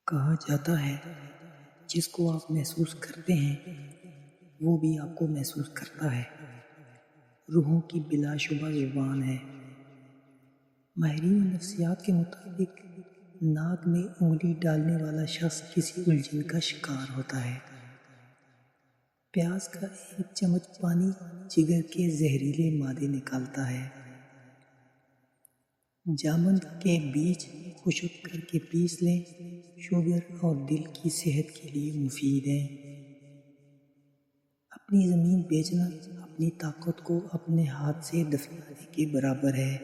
کہا جاتا ہے جس کو آپ محسوس کرتے ہیں وہ بھی آپ کو محسوس کرتا ہے۔ روحوں کی بلا شبہ زبان ہے۔ ماہرین نفسیات کے مطابق ناک میں انگلی ڈالنے والا شخص کسی الجھن کا شکار ہوتا ہے۔ پیاز کا ایک چمچ پانی جگر کے زہریلے مادے نکالتا ہے۔ جامند کے بیج خشک کر کے پیس لیں، شوگر اور دل کی صحت کے لیے مفید ہیں۔ اپنی زمین بیچنا اپنی طاقت کو اپنے ہاتھ سے دفنانے کے برابر ہے۔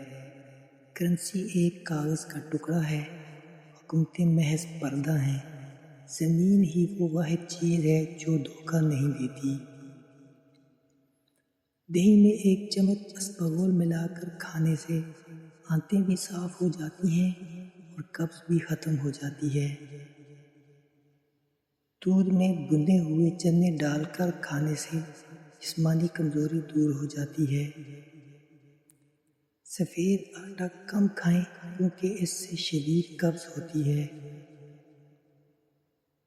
کرنسی ایک کاغذ کا ٹکڑا ہے، حکومتیں محض پردہ ہیں۔ زمین ہی وہ واحد چیز ہے جو دھوکہ نہیں دیتی۔ دہی میں ایک چمچ اسپغول ملا کر کھانے سے آنتیں بھی صاف ہو جاتی ہیں اور قبض بھی ختم ہو جاتی ہے۔ دودھ میں بھنے ہوئے چنے ڈال کر کھانے سے جسمانی کمزوری دور ہو جاتی ہے۔ سفید آٹا کم کھائیں کیونکہ اس سے شدید قبض ہوتی ہے۔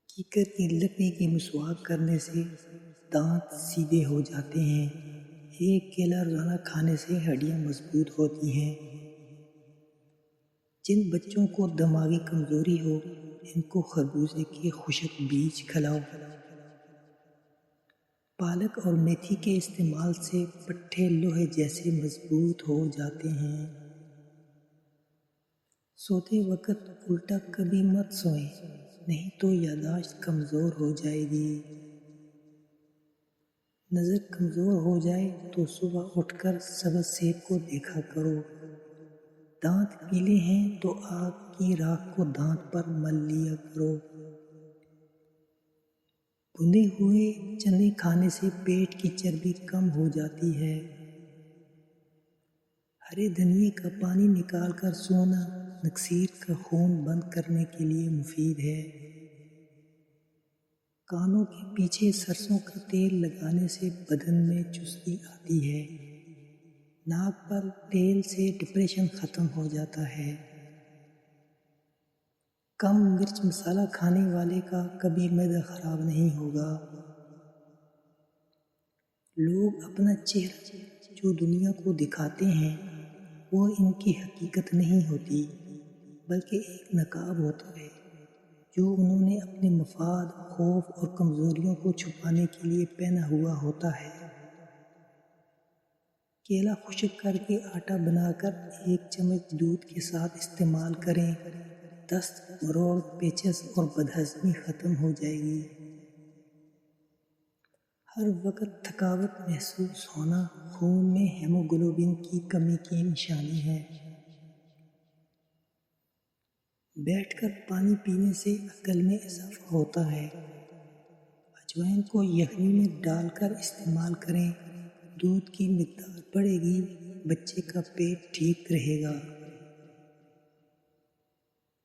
کیکر کی لکڑی کی مسواک کرنے سے دانت سیدھے ہو جاتے ہیں۔ ایک کیلا روزانہ کھانے سے ہڈیاں مضبوط ہوتی ہیں۔ جن بچوں کو دماغی کمزوری ہو ان کو خربوزے کے خشک بیج کھلاؤ۔ پالک اور میتھی کے استعمال سے پٹھے لوہے جیسے مضبوط ہو جاتے ہیں۔ سوتے وقت الٹا کبھی مت سوئیں، نہیں تو یادداشت کمزور ہو جائے گی۔ نظر کمزور ہو جائے تو صبح اٹھ کر سبز سیب کو دیکھا کرو۔ دانت پیلے ہیں تو آگ کی راکھ کو دانت پر مل لیا کرو۔ بھنے ہوئے چنے کھانے سے پیٹ کی چربی کم ہو جاتی ہے۔ ہرے دھنیے کا پانی نکال کر سونا نکسیر کا خون بند کرنے کے لیے مفید ہے۔ کانوں کے پیچھے سرسوں کا تیل لگانے سے بدن میں چستی آتی ہے۔ ناک پر تیل سے ڈپریشن ختم ہو جاتا ہے۔ کم مرچ مسالہ کھانے والے کا کبھی معدہ خراب نہیں ہوگا۔ لوگ اپنا چہرہ جو دنیا کو دکھاتے ہیں وہ ان کی حقیقت نہیں ہوتی، بلکہ ایک نقاب ہوتا ہے جو انہوں نے اپنے مفاد، خوف اور کمزوریوں کو چھپانے کے لیے پہنا ہوا ہوتا ہے۔ کیلا خشک کر کے آٹا بنا کر ایک چمچ دودھ کے ساتھ استعمال کریں، دست، مروڑ، پیچس اور بدہضمی ختم ہو جائے گی۔ ہر وقت تھکاوٹ محسوس ہونا خون میں ہیموگلوبن کی کمی کی نشانی ہے۔ بیٹھ کر پانی پینے سے عقل میں اضافہ ہوتا ہے۔ اجوائن کو یخنی میں ڈال کر استعمال کریں، دودھ کی مقدار بڑھے گی، بچے کا پیٹ ٹھیک رہے گا۔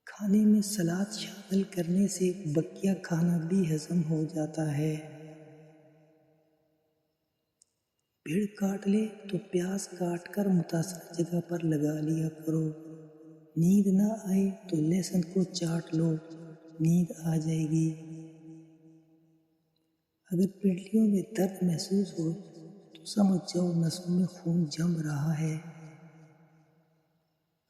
کھانے میں سلاد شامل کرنے سے بقیہ کھانا بھی ہضم ہو جاتا ہے۔ بھیڑ کاٹ لے تو پیاز کاٹ کر متاثرہ جگہ پر لگا لیا کرو۔ نیند نہ آئے تو لہسن کو چاٹ لو، نیند آ جائے گی۔ اگر پنڈلیوں میں درد محسوس ہو تو سمجھ جاؤ نسوں میں خون جم رہا ہے۔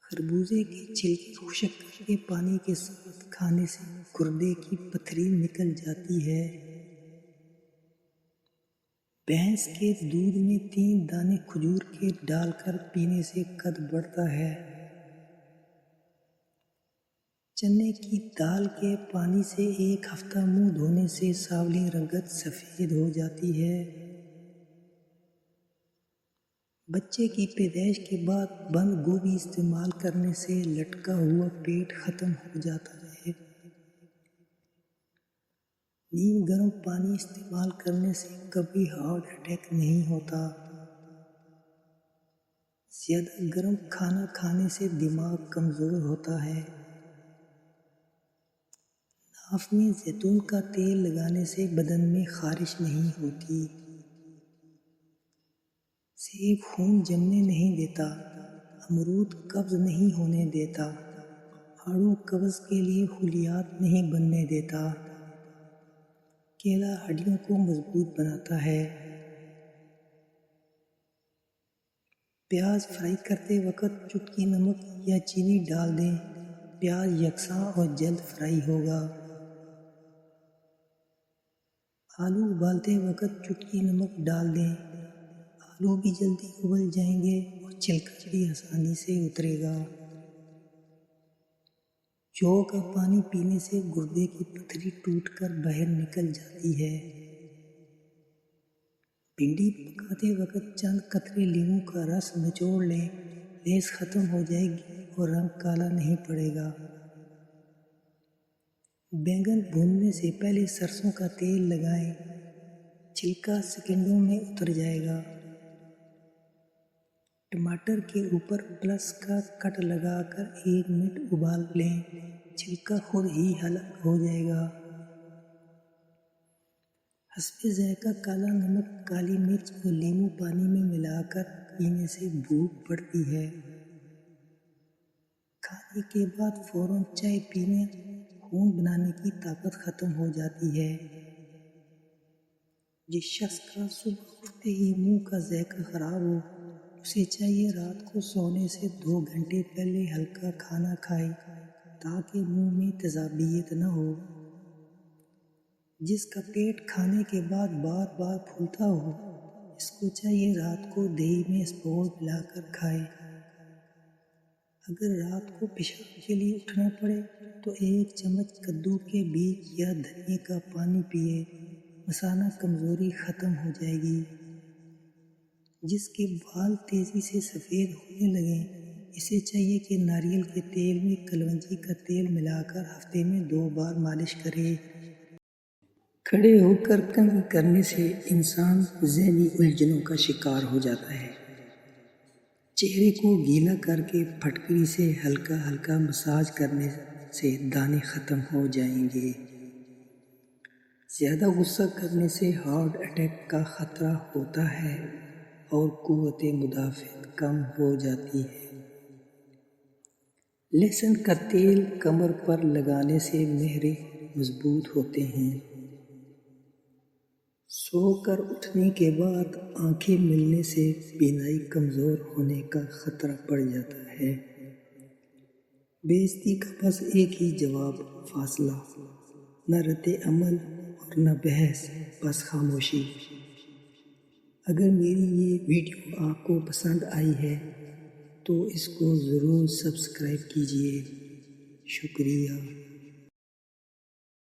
خربوزے کے چھلکے خشک کر کے پانی کے ساتھ کھانے سے گردے کی پتھری نکل جاتی ہے۔ بھینس کے دودھ میں 3 دانے کھجور کے ڈال کر پینے سے قد بڑھتا ہے۔ چنے کی دال کے پانی سے 1 ہفتہ منہ دھونے سے سانولی رنگت سفید ہو جاتی ہے۔ بچے کی پیدائش کے بعد بند گوبھی استعمال کرنے سے لٹکا ہوا پیٹ ختم ہو جاتا ہے۔ نیم گرم پانی استعمال کرنے سے کبھی ہارٹ اٹیک نہیں ہوتا۔ زیادہ گرم کھانا کھانے سے دماغ کمزور ہوتا ہے۔ ناف میں زیتون کا تیل لگانے سے بدن میں خارش نہیں ہوتی۔ سیب خون جمنے نہیں دیتا، امرود قبض نہیں ہونے دیتا، آڑو قبض کے لیے خلیات نہیں بننے دیتا۔ کیلا ہڈیوں کو مضبوط بناتا ہے۔ پیاز فرائی کرتے وقت چٹکی نمک یا چینی ڈال دیں۔ پیاز یکساں اور جلد فرائی ہوگا۔ آلو ابالتے وقت چٹکی نمک ڈال دیں۔ آلو بھی جلدی ابل جائیں گے اور چھلکا بھی آسانی سے اترے گا۔ جو کا پانی پینے سے گردے کی پتھری ٹوٹ کر باہر نکل جاتی ہے۔ بھنڈی پکاتے وقت چند قطرے لیموں کا رس نچوڑ لیں۔ لیس ختم ہو جائے گی اور رنگ کالا نہیں پڑے گا۔ بینگن بھوننے سے پہلے سرسوں کا تیل لگائیں۔ چھلکا سیکنڈوں میں اتر جائے گا۔ ٹماٹر کے اوپر پلس کا کٹ لگا کر 1 منٹ ابال لیں۔ چھلکا خود ہی الگ ہو جائے گا۔ حسب ذائقہ کالا نمک، کالی مرچ اور لیموں پانی میں ملا کر پینے سے بھوک بڑھتی ہے۔ کھانے کے بعد فوراً چائے پینے خون بنانے کی طاقت ختم ہو جاتی ہے۔ جس شخص کا صبح اٹھتے ہی منہ کا ذائقہ خراب ہو، اسے چاہیے رات کو سونے سے 2 گھنٹے پہلے ہلکا کھانا کھائے تاکہ منہ میں تیزابیت نہ ہو۔ جس کا پیٹ کھانے کے بعد بار بار پھولتا ہو، اس کو چاہیے رات کو دہی میں اسپوٹ ملا کر کھائے۔ اگر رات کو پیشاب کے لیے اٹھنا پڑے تو 1 چمچ کدو کے بیج یا دھنیا کا پانی پیئے۔ مثانہ کمزوری ختم ہو جائے گی۔ جس کے بال تیزی سے سفید ہونے لگیں، اسے چاہیے کہ ناریل کے تیل میں کلونجی کا تیل ملا کر ہفتے میں 2 بار مالش کرے۔ کھڑے ہو کر کنگھی کرنے سے انسان ذہنی الجھنوں کا شکار ہو جاتا ہے۔ چہرے کو گیلا کر کے پھٹکری سے ہلکا ہلکا مساج کرنے سے دانے ختم ہو جائیں گے۔ زیادہ غصہ کرنے سے ہارٹ اٹیک کا خطرہ ہوتا ہے اور قوت مدافعت کم ہو جاتی ہے۔ لہسن کا تیل کمر پر لگانے سے مہرے مضبوط ہوتے ہیں۔ سو کر اٹھنے کے بعد آنکھیں ملنے سے بینائی کمزور ہونے کا خطرہ بڑھ جاتا ہے۔ بے عزتی کا بس ایک ہی جواب، فاصلہ۔ نہ رد عمل اور نہ بحث، بس خاموشی۔ اگر میری یہ ویڈیو آپ کو پسند آئی ہے تو اس کو ضرور سبسکرائب کیجیے۔ شکریہ۔